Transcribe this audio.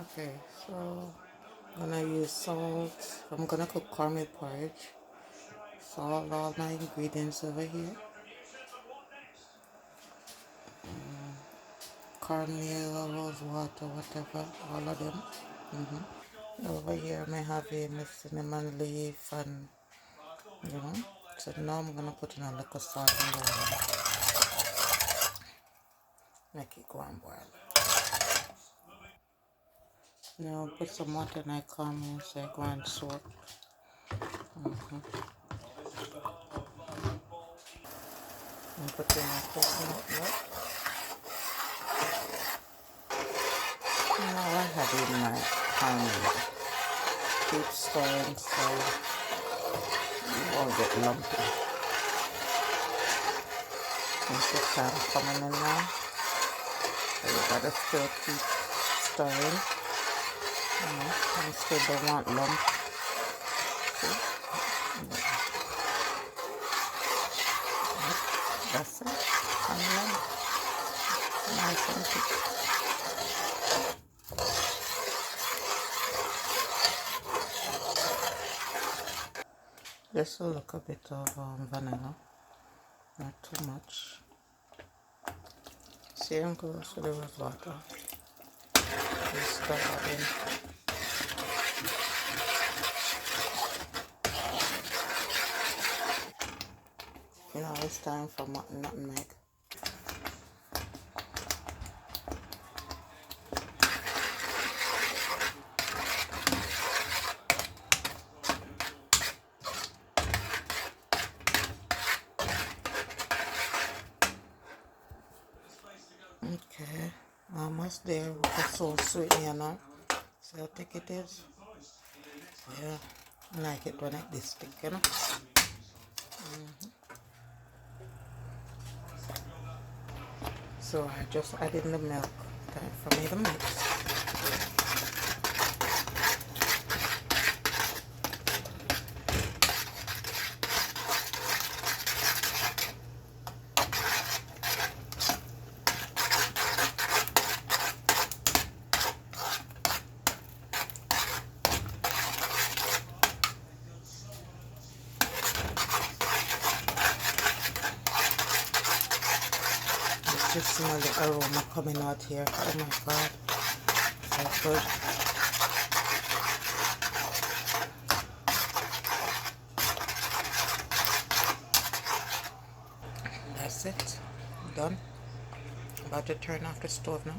Okay, so I'm gonna use salt. I'm gonna cook cornmeal porridge. Salt all my ingredients over here. Cornmeal, rose water, whatever, all of them. Over here I'm having the cinnamon leaf and you know. So now I'm gonna put in a little salt in the water. Make it go and boil. Now put some water in my cornmeal so I go and soak. And put in my coconut milk. Now I have in my cornmeal. Keep stirring so it won't get lumpy. Once the time coming in now, so you gotta still keep stirring. You still don't want lump. See? That's it. And then nice and thick. Just a little bit of vanilla, not too much. Same goes with the rose water. Just stir that in. Now it's time for nutmeg. Okay, almost there with the soul sweetener now. See how thick it is? Yeah, I like it when it this thick, you know. So I just add in the milk. Time for me to mix. Just smell the aroma coming out here. Oh my god, so good. That's it, done. About to turn off the stove now.